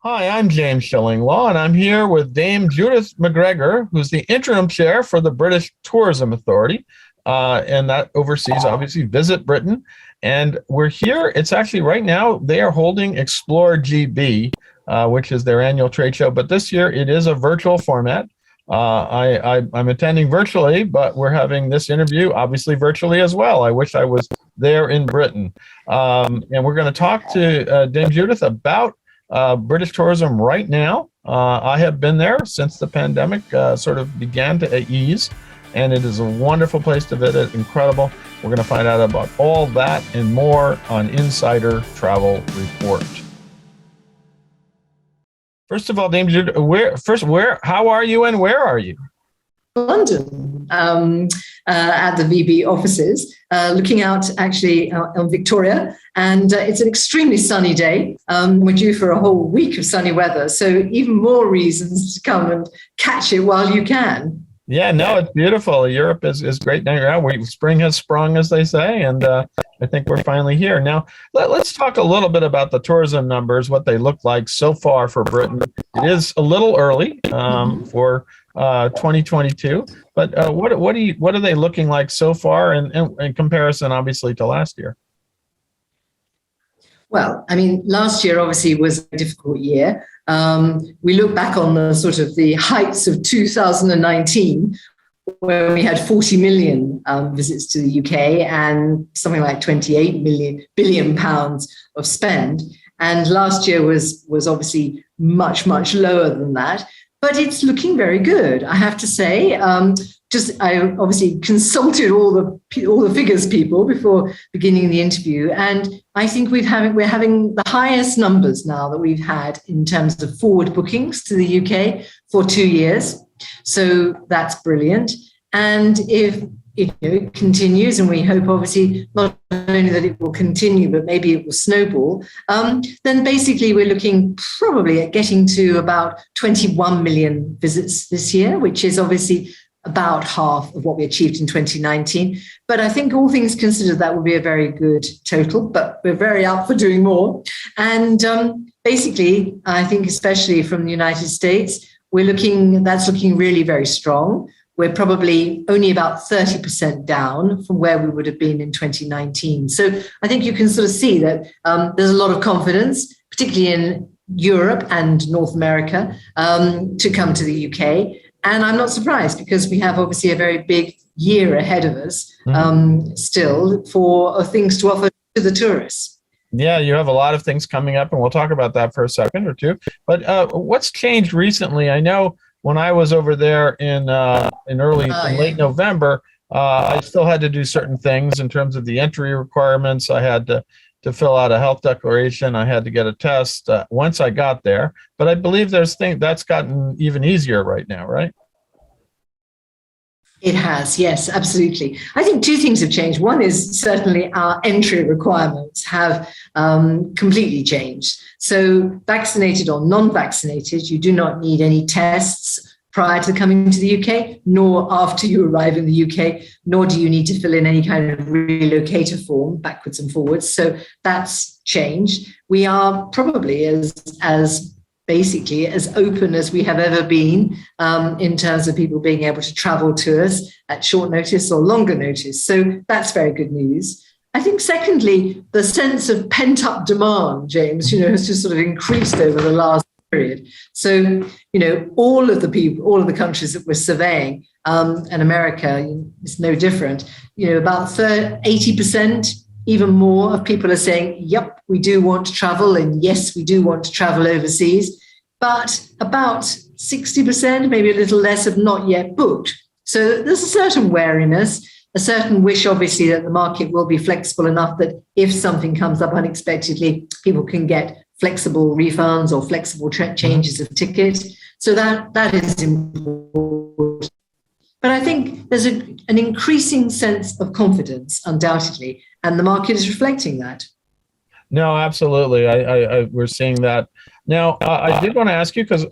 Hi, I'm James Shillinglaw, and I'm here with Dame Judith McGregor, who's the interim chair for the British Tourism Authority, and that oversees, obviously, Visit Britain. And we're here, it's actually right now, they are holding Explore GB, which is their annual trade show, but this year it is a virtual format. I'm attending virtually, but we're having this interview, obviously, virtually as well. I wish I was there in Britain. And we're going to talk to Dame Judith about British tourism right now. I have been there since the pandemic sort of began to ease, and it is a wonderful place to visit, incredible. We're going to find out about all that and more on Insider Travel Report. First of all, Dame Judith, how are you and where are you? London, at the VB offices, looking out actually on Victoria, and it's an extremely sunny day. We're due for a whole week of sunny weather, so even more reasons to come and catch it while you can. Yeah, no, it's beautiful. Europe is great now. Spring has sprung, as they say, and I think we're finally here. Now, let's talk a little bit about the tourism numbers, what they look like so far for Britain. It is a little early for 2022, but what are they looking like so far in comparison, obviously, to last year? Well, I mean, last year obviously was a difficult year. We look back on the sort of the heights of 2019, where we had 40 million visits to the UK and something like 28 billion pounds of spend. And last year was obviously much lower than that. But it's looking very good, I have to say. I obviously consulted all the figures people before beginning the interview, and I think we're having the highest numbers now that we've had in terms of forward bookings to the UK for 2 years. So that's brilliant. And if it continues, and we hope obviously not only that it will continue, but maybe it will snowball, then basically we're looking probably at getting to about 21 million visits this year, which is obviously about half of what we achieved in 2019. But I think all things considered, that would be a very good total, but we're very up for doing more. And basically, I think especially from the United States, that's looking really very strong. We're probably only about 30% down from where we would have been in 2019. So I think you can sort of see that there's a lot of confidence, particularly in Europe and North America, to come to the UK. And I'm not surprised, because we have obviously a very big year ahead of us still for things to offer to the tourists. Yeah, you have a lot of things coming up, and we'll talk about that for a second or two. But what's changed recently? I know when I was over there in late November, I still had to do certain things in terms of the entry requirements. I had to fill out a health declaration. I had to get a test once I got there. But I believe that's gotten even easier right now, right? It has, yes, absolutely. I think two things have changed. One is certainly our entry requirements have completely changed. So vaccinated or non-vaccinated, you do not need any tests prior to coming to the UK, nor after you arrive in the UK, nor do you need to fill in any kind of relocator form backwards and forwards. So that's changed. We are probably as basically as open as we have ever been in terms of people being able to travel to us at short notice or longer notice. So that's very good news. I think secondly, the sense of pent-up demand, James, has just sort of increased over the last period. So, all of the countries that we're surveying, and America is no different, about 80%, even more of people are saying, yep, we do want to travel, and yes, we do want to travel overseas, but about 60%, maybe a little less, have not yet booked. So there's a certain wariness, a certain wish, obviously, that the market will be flexible enough that if something comes up unexpectedly, people can get flexible refunds or flexible changes of ticket. So that is important. But I think there's an increasing sense of confidence, undoubtedly, and the market is reflecting that. No, absolutely. We're seeing that. Now, I did want to ask you, because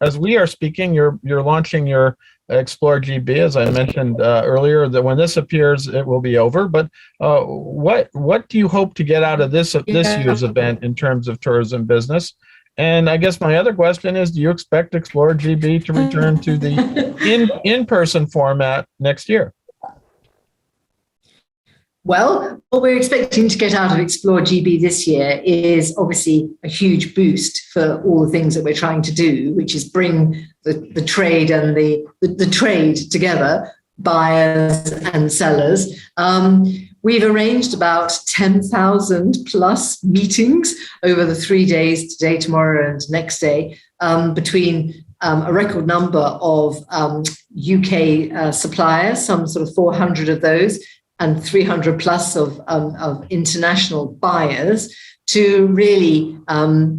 as we are speaking, you're launching your Explore GB, as I mentioned earlier, that when this appears, it will be over. But what do you hope to get out of this year's event in terms of tourism business? And I guess my other question is, do you expect Explore GB to return to the in-person format next year? Well, what we're expecting to get out of Explore GB this year is obviously a huge boost for all the things that we're trying to do, which is bring the trade and the trade together, buyers and sellers. We've arranged about 10,000 plus meetings over the 3 days, today, tomorrow, and next day, between a record number of UK suppliers, some sort of 400 of those, and 300 plus of international buyers, to really,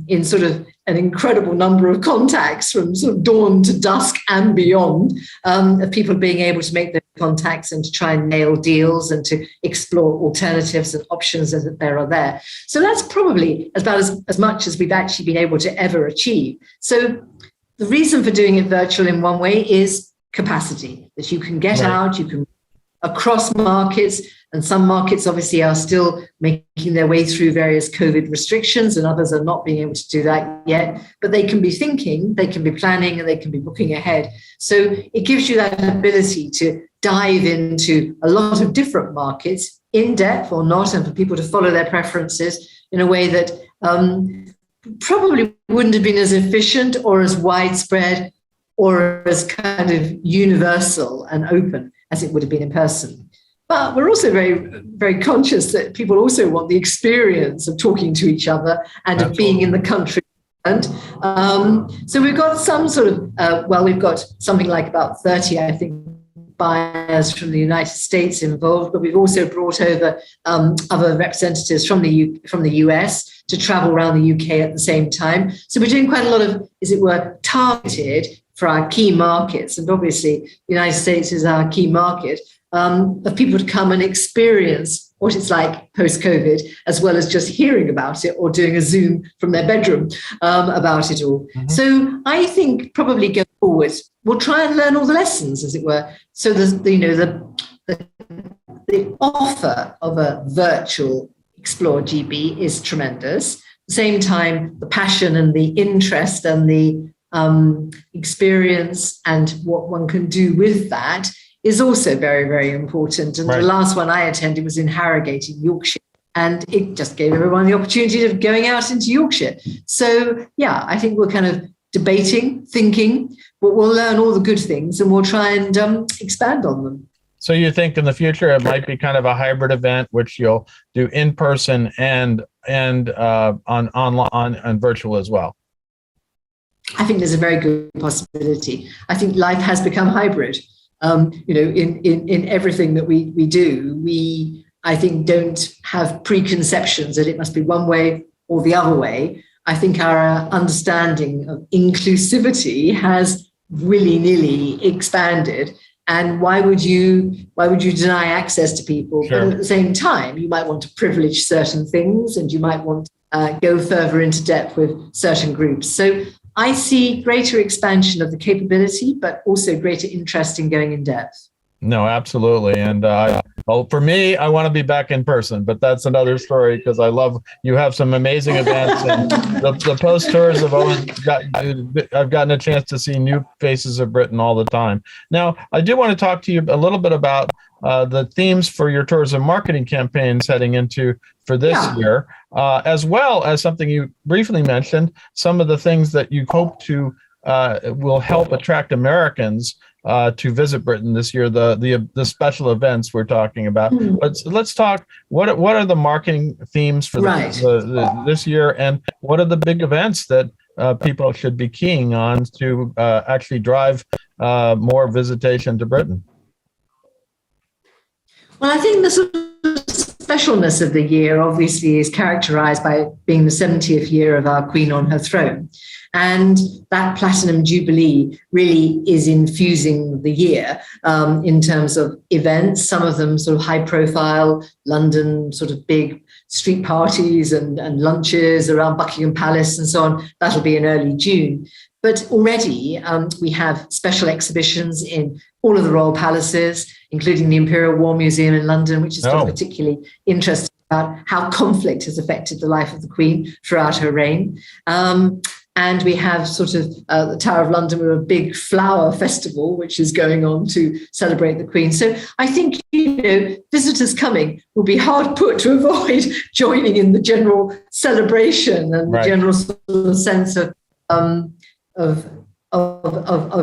in sort of an incredible number of contacts from sort of dawn to dusk and beyond, of people being able to make those contacts and to try and nail deals and to explore alternatives and options that there are there. So that's probably about as much as we've actually been able to ever achieve. So the reason for doing it virtual in one way is capacity, that you can get out, you can across markets, and some markets obviously are still making their way through various COVID restrictions, and others are not being able to do that yet, but they can be thinking, they can be planning, and they can be booking ahead. So it gives you that ability to dive into a lot of different markets in depth or not, and for people to follow their preferences in a way that probably wouldn't have been as efficient or as widespread or as kind of universal and open as it would have been in person. But we're also very, very conscious that people also want the experience of talking to each other and of being in the country. And so we've got some sort of, we've got something like about 30, I think, buyers from the United States involved, but we've also brought over other representatives from the US to travel around the UK at the same time. So we're doing quite a lot of, as it were, targeted for our key markets. And obviously, the United States is our key market, of people to come and experience what it's like post-COVID, as well as just hearing about it or doing a Zoom from their bedroom about it all. Mm-hmm. So I think probably going forward, we'll try and learn all the lessons, as it were. So the offer of a virtual Explore GB is tremendous. At the same time, the passion and the interest and the experience and what one can do with that is also very, very important. And the last one I attended was in Harrogate in Yorkshire, and it just gave everyone the opportunity of going out into Yorkshire. So, yeah, I think we're kind of debating, thinking, but we'll learn all the good things and we'll try and expand on them. So you think in the future it might be kind of a hybrid event, which you'll do in person and on online and virtual as well? I think there's a very good possibility. I think life has become hybrid. In everything that we do, we, I think, don't have preconceptions that it must be one way or the other way. I think our understanding of inclusivity has willy-nilly expanded. And why would you deny access to people? Sure. But at the same time, you might want to privilege certain things, and you might want to go further into depth with certain groups. So I see greater expansion of the capability, but also greater interest in going in depth. No, absolutely. And for me, I want to be back in person, but that's another story, because you have some amazing events, and the post tours I've gotten a chance to see new faces of Britain all the time. Now, I do want to talk to you a little bit about the themes for your tourism marketing campaigns heading into for this year, as well as something you briefly mentioned, some of the things that you hope to will help attract Americans to visit Britain this year, the special events we're talking about. But let's talk, what are the marketing themes for this year, and what are the big events that people should be keying on to actually drive more visitation to Britain? Well, I think the sort of specialness of the year obviously is characterized by being the 70th year of our Queen on her throne. And that Platinum Jubilee really is infusing the year in terms of events, some of them sort of high profile, London sort of big street parties and lunches around Buckingham Palace and so on. That'll be in early June. But already we have special exhibitions in all of the royal palaces, including the Imperial War Museum in London, which is particularly interesting about how conflict has affected the life of the Queen throughout her reign. And we have sort of the Tower of London with a big flower festival, which is going on to celebrate the Queen. So I think, visitors coming will be hard put to avoid joining in the general celebration and the general sort of sense of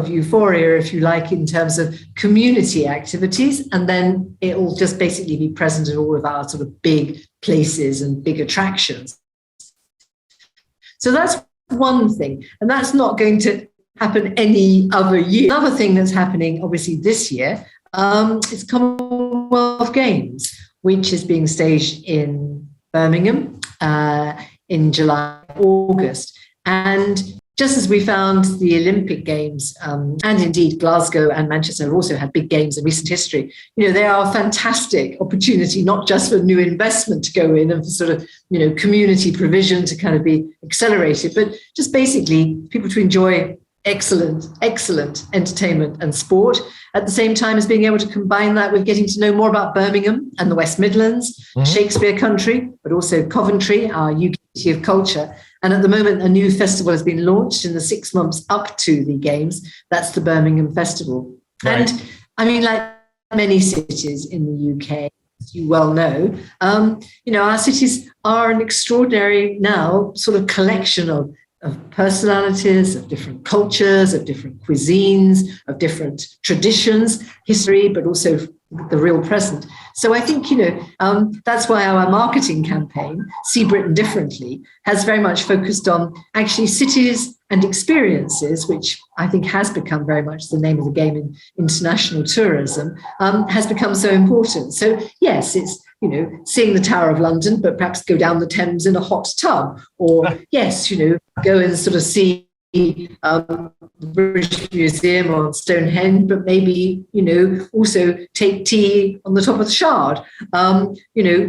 euphoria, if you like, in terms of community activities. And then it will just basically be present at all of our sort of big places and big attractions. So that's one thing, and that's not going to happen any other year. Another thing that's happening, obviously, this year is Commonwealth Games, which is being staged in Birmingham in July, August. And just as we found the Olympic Games, and indeed Glasgow and Manchester have also had big games in recent history, they are a fantastic opportunity, not just for new investment to go in and for sort of, community provision to kind of be accelerated, but just basically people to enjoy excellent entertainment and sport, at the same time as being able to combine that with getting to know more about Birmingham and the West Midlands, Shakespeare country, but also Coventry, our UK city of culture. And at the moment, a new festival has been launched in the 6 months up to the Games. That's the Birmingham Festival. Right. And I mean, like many cities in the UK, as you well know, our cities are an extraordinary now sort of collection of personalities, of different cultures, of different cuisines, of different traditions, history, but also the real present. So I think, that's why our marketing campaign, See Britain Differently, has very much focused on actually cities and experiences, which I think has become very much the name of the game in international tourism, has become so important. So yes, it's, seeing the Tower of London, but perhaps go down the Thames in a hot tub, or yes, go and sort of see the British Museum or Stonehenge, but maybe, also take tea on the top of the Shard,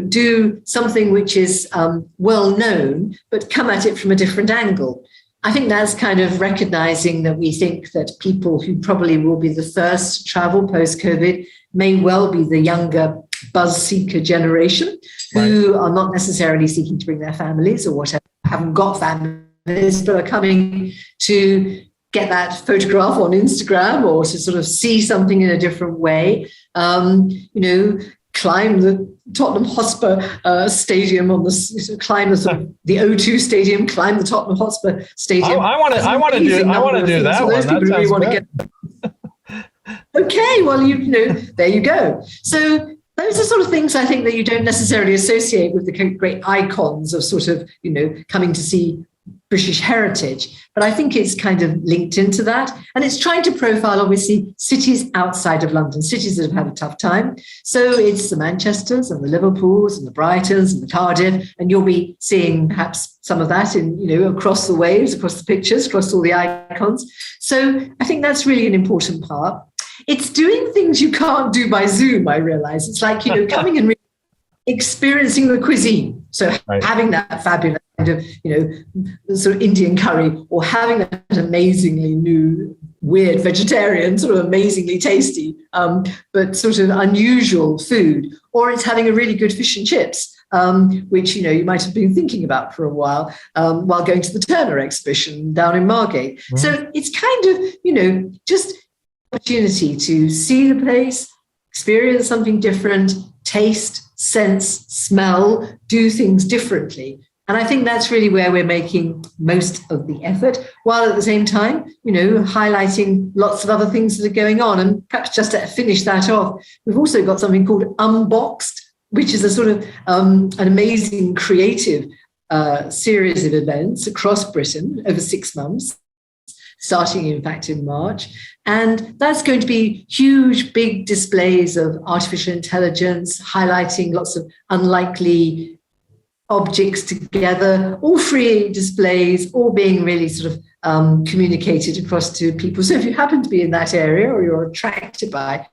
do something which is well known, but come at it from a different angle. I think that's kind of recognizing that we think that people who probably will be the first to travel post-COVID may well be the younger buzz seeker generation who are not necessarily seeking to bring their families or whatever, haven't got families, but are coming to get that photograph on Instagram or to sort of see something in a different way, climb the Tottenham Hotspur Stadium climb the sort of the O2 Stadium, climb the Tottenham Hotspur Stadium. I want to do that one. That really want to get. Okay, well, there you go. So those are sort of things I think that you don't necessarily associate with the great icons of sort of, coming to see British heritage. But I think it's kind of linked into that. And it's trying to profile, obviously, cities outside of London, cities that have had a tough time. So it's the Manchesters and the Liverpools and the Brightons and the Cardiff. And you'll be seeing perhaps some of that across the waves, across the pictures, across all the icons. So I think that's really an important part. It's doing things you can't do by Zoom, I realize. It's like, coming and experiencing the cuisine. So having that fabulous kind of, sort of Indian curry, or having that amazingly new, weird vegetarian, sort of amazingly tasty, but sort of unusual food, or it's having a really good fish and chips, which, you might have been thinking about for a while going to the Turner exhibition down in Margate. Mm-hmm. So it's kind of, just opportunity to see the place, experience something different, taste, sense, smell, do things differently. And I think that's really where we're making most of the effort, while at the same time, highlighting lots of other things that are going on. And perhaps just to finish that off, we've also got something called Unboxed, which is a sort of an amazing creative series of events across Britain over 6 months, starting, in fact, in March. And that's going to be huge, big displays of artificial intelligence, highlighting lots of unlikely objects together, all free displays, all being really sort of communicated across to people. So if you happen to be in that area or you're attracted by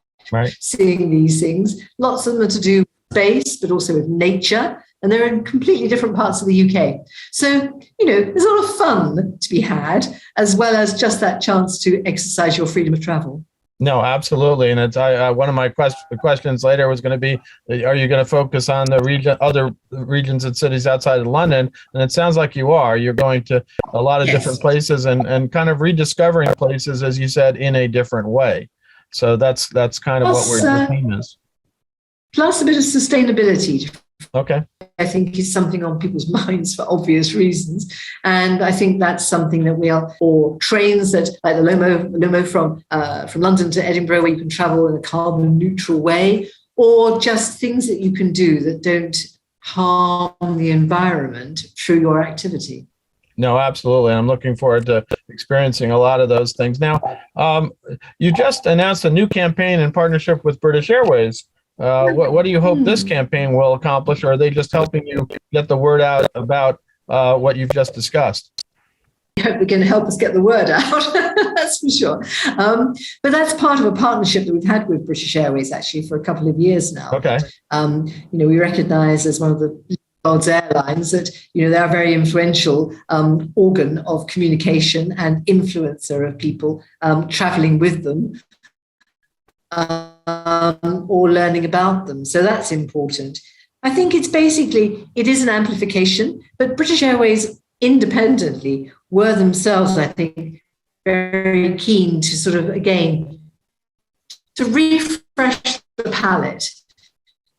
seeing these things, lots of them are to do with space, but also with nature. And they're in completely different parts of the UK. So, there's a lot of fun to be had, as well as just that chance to exercise your freedom of travel. No, absolutely. And it's one of my questions later was going to be, are you going to focus on the other regions and cities outside of London? And it sounds like you are. You're going to a lot of different Yes. places and kind of rediscovering places, as you said, in a different way. So that's kind of what Plus, the theme is. plus a bit of sustainability, Okay. I think, is something on people's minds for obvious reasons. And I think that's something that or trains that, like the Lomo from London to Edinburgh, where you can travel in a carbon neutral way, or just things that you can do that don't harm the environment through your activity. No, absolutely. I'm looking forward to experiencing a lot of those things. Now, you just announced a new campaign in partnership with British Airways. What do you hope this campaign will accomplish, or are they just helping you get the word out about what you've just discussed? I hope they're going to help us get the word out. That's for sure. But that's part of a partnership that we've had with British Airways actually for a couple of years now. Okay. We recognise as one of the world's airlines that they're a very influential organ of communication and influencer of people travelling with them. Or learning about them. So that's important. I think it is an amplification, but British Airways independently were themselves, I think, very keen to sort of, again, to refresh the palette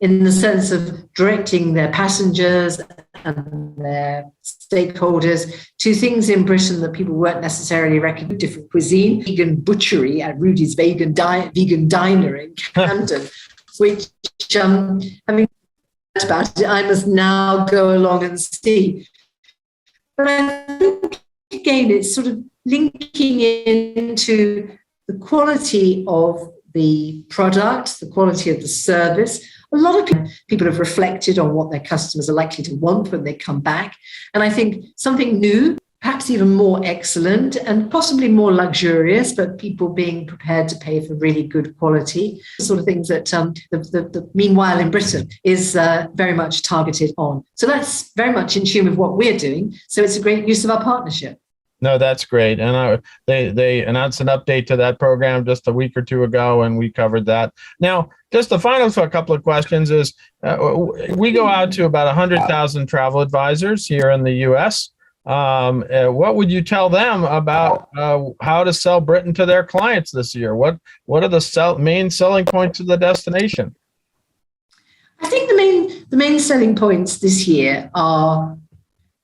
in the sense of directing their passengers and their stakeholders to things in Britain that people weren't necessarily recognizing. Different cuisine, vegan butchery at Rudy's vegan diner in Camden, which, having heard about it, I must now go along and see. But I think, again, it's sort of linking into the quality of the product, the quality of the service. A lot of people have reflected on what their customers are likely to want when they come back. And I think something new, perhaps even more excellent and possibly more luxurious, but people being prepared to pay for really good quality, the sort of things that the meanwhile in Britain is very much targeted on. So that's very much in tune with what we're doing. So it's a great use of our partnership. No, that's great. And they announced an update to that program just a week or two ago, and we covered that. Now, just the final couple of questions is, we go out to about 100,000 travel advisors here in the U.S. What would you tell them about how to sell Britain to their clients this year? What are the main selling points of the destination? I think the main selling points this year are,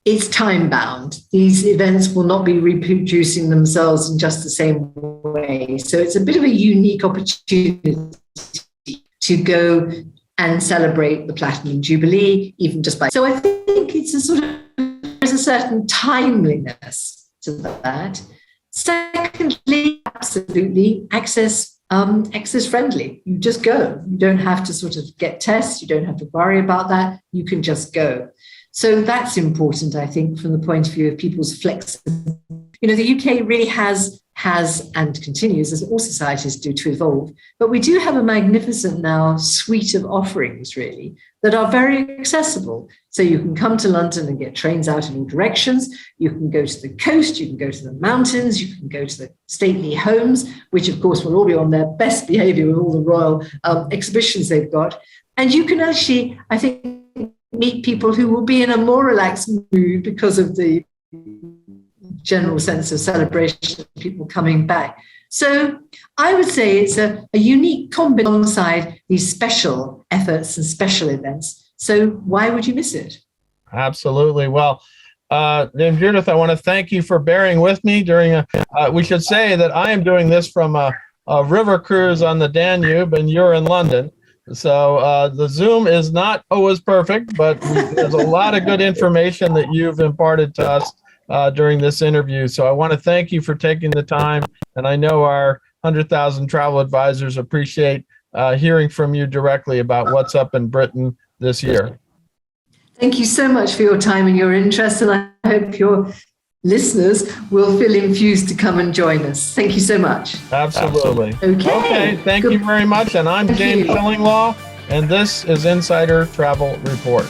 it's time bound. These events will not be reproducing themselves in just the same way. So it's a bit of a unique opportunity to go and celebrate the Platinum Jubilee, even just by. So I think it's there's a certain timeliness to that. Secondly, absolutely access friendly. You just go. You don't have to sort of get tests. You don't have to worry about that. You can just go. So that's important, I think, from the point of view of people's flexibility. The UK really has and continues, as all societies do, to evolve. But we do have a magnificent now suite of offerings, really, that are very accessible. So you can come to London and get trains out in all directions. You can go to the coast. You can go to the mountains. You can go to the stately homes, which, of course, will all be on their best behavior with all the royal exhibitions they've got. And you can actually, I think, meet people who will be in a more relaxed mood because of the general sense of celebration of people coming back. So I would say it's a unique combination alongside these special efforts and special events. So why would you miss it? Absolutely. Well, Dame Judith, I want to thank you for bearing with me during we should say that I am doing this from a river cruise on the Danube and you're in London. So the Zoom is not always perfect, but there's a lot of good information that you've imparted to us during this interview. So I want to thank you for taking the time. And I know our 100,000 travel advisors appreciate hearing from you directly about what's up in Britain this year. Thank you so much for your time and your interest. And I hope your listeners will feel infused to come and join us. Thank you so much. Absolutely. Okay. Thank you very much. And I'm James Shillinglaw, and this is Insider Travel Report.